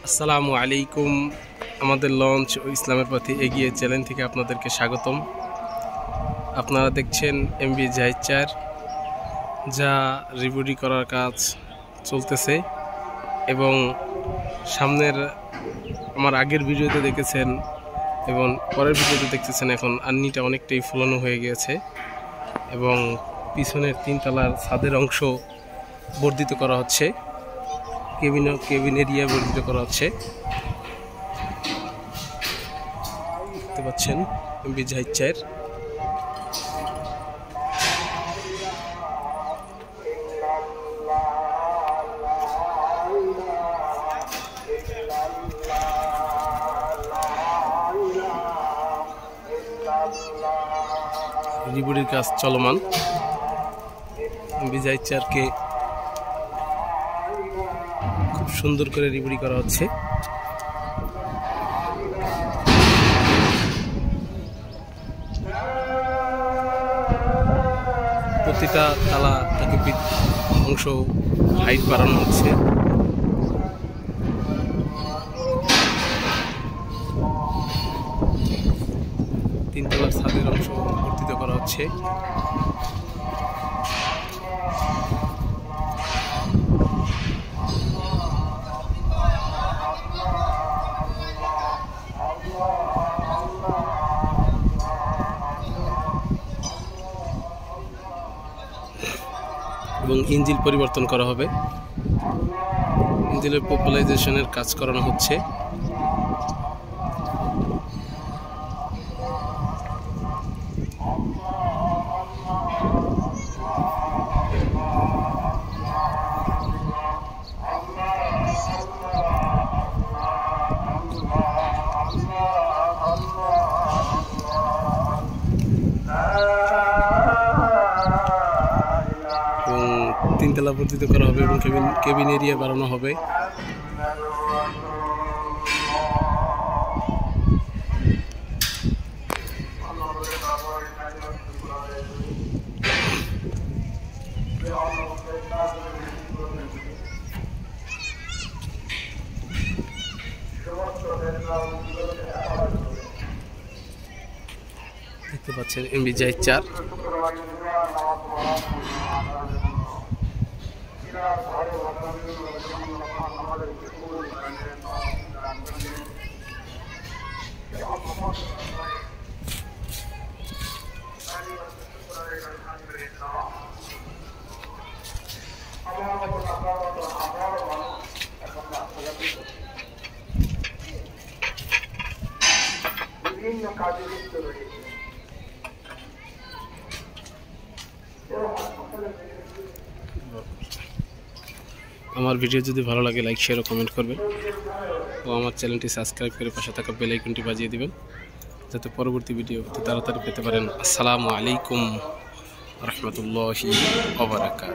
আসসালামু আলাইকুম। আমাদের লঞ্চ ও ইসলামের পথে এগিয়ে চ্যানেল থেকে আপনাদেরকে স্বাগতম। আপনারা দেখছেন এমবি জাহিদ 4, যা রিবডি করার কাজ চলতেছে এবং সামনের আমার আগের ভিডিওতে দেখেছেন এবং পরের ভিডিওতে দেখতেছেন এখন আর্নিটা অনেকটাই ফোলানো হয়ে গিয়েছে এবং পিছনের 3 তলার ছাদের অংশ বর্ধিত করা হচ্ছে, কেবিন এরিয়া বর্ধিত করা হচ্ছে। দেখতে পাচ্ছেন এমবি জাহিদ 4। রিবডির কাজ চলমান। এমবি জাহিদ 4কে খুব সুন্দর করে রিবডি করা হচ্ছে। প্রতিটা তালা থেকে অংশ হাইট বাড়ানো হচ্ছে। তিনতলার ছাদের অংশ বর্ধিত করা হচ্ছে। এবং ইঞ্জিন পরিবর্তন করা হবে, ইঞ্জিনের পপুলারাইজেশনের কাজ করানো হচ্ছে। তিনতলা বর্ধিত করা হবে এবং কেবিন এরিয়া বাড়ানো হবে। দেখতে পাচ্ছেন এমবি জাহিদ 4। বিভিন্ন কাজে লিপ্ত রয়েছে। আমার ভিডিও যদি ভালো লাগে লাইক, শেয়ার ও কমেন্ট করবেন ও আমার চ্যানেলটি সাবস্ক্রাইব করে পাশে থাকা বেল আইকনটি বাজিয়ে দিবেন যাতে পরবর্তী ভিডিও তাড়াতাড়ি পেতে পারেন। আসসালামু আলাইকুম ওয়া রাহমাতুল্লাহি ওয়া বারাকাতুহু।